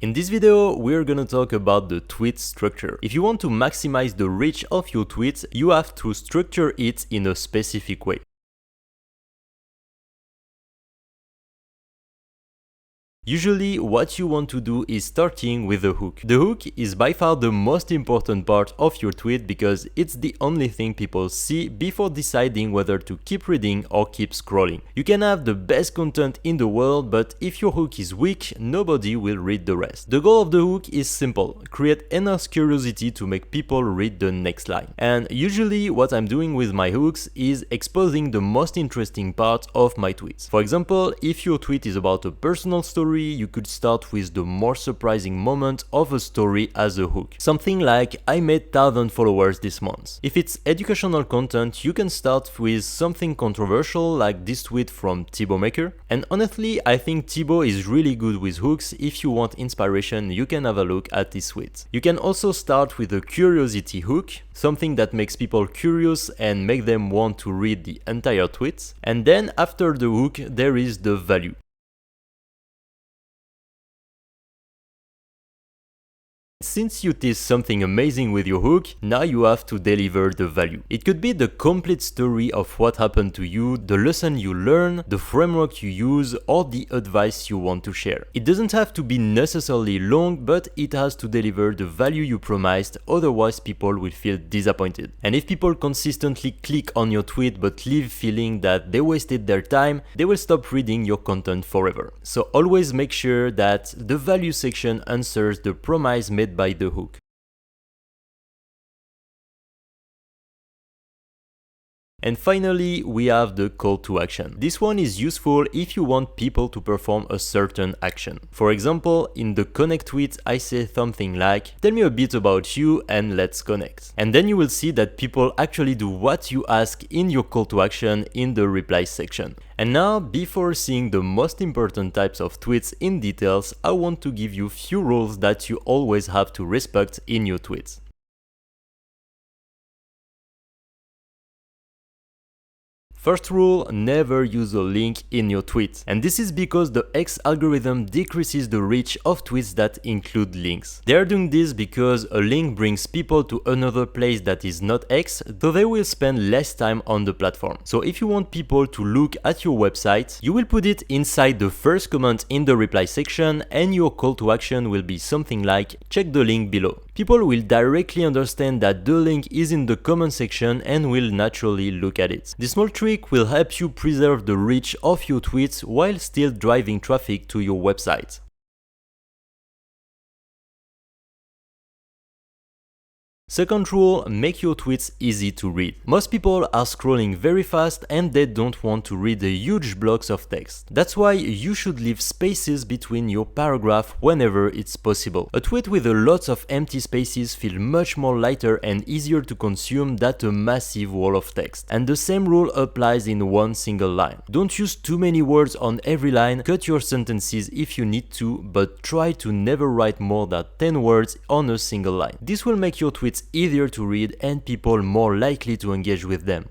In this video, we're gonna talk about the tweet structure. If you want to maximize the reach of your tweets, you have to structure it in a specific way. Usually, what you want to do is starting with a hook. The hook is by far the most important part of your tweet because it's the only thing people see before deciding whether to keep reading or keep scrolling. You can have the best content in the world, but if your hook is weak, nobody will read the rest. The goal of the hook is simple: create enough curiosity to make people read the next line. And usually what I'm doing with my hooks is exposing the most interesting part of my tweets. For example, if your tweet is about a personal story, you could start with the more surprising moment of a story as a hook. Something like, I made 1,000 followers this month. If it's educational content, you can start with something controversial like this tweet from Thibaut Maker. And honestly, I think Thibaut is really good with hooks. If you want inspiration, you can have a look at this tweet. You can also start with a curiosity hook, something that makes people curious and make them want to read the entire tweet. And then after the hook, there is the value. Since you tease something amazing with your hook, now you have to deliver the value. It could be the complete story of what happened to you, the lesson you learn, the framework you use, or the advice you want to share. It doesn't have to be necessarily long, but it has to deliver the value you promised, otherwise people will feel disappointed. And if people consistently click on your tweet but leave feeling that they wasted their time, they will stop reading your content forever. So always make sure that the value section answers the promise made by the hook. And finally, we have the call to action. This one is useful if you want people to perform a certain action. For example, in the connect tweet, I say something like, tell me a bit about you and let's connect. And then you will see that people actually do what you ask in your call to action in the reply section. And now, before seeing the most important types of tweets in details, I want to give you few rules that you always have to respect in your tweets. First rule, never use a link in your tweet. And this is because the X algorithm decreases the reach of tweets that include links. They are doing this because a link brings people to another place that is not X, so they will spend less time on the platform. So if you want people to look at your website, you will put it inside the first comment in the reply section, and your call to action will be something like, check the link below. People will directly understand that the link is in the comment section and will naturally look at it. This small trick will help you preserve the reach of your tweets while still driving traffic to your website. Second rule, make your tweets easy to read. Most people are scrolling very fast and they don't want to read the huge blocks of text. That's why you should leave spaces between your paragraph whenever it's possible. A tweet with a lot of empty spaces feels much more lighter and easier to consume than a massive wall of text. And the same rule applies in one single line. Don't use too many words on every line, cut your sentences if you need to, but try to never write more than 10 words on a single line. This will make your tweets easier to read and people more likely to engage with them.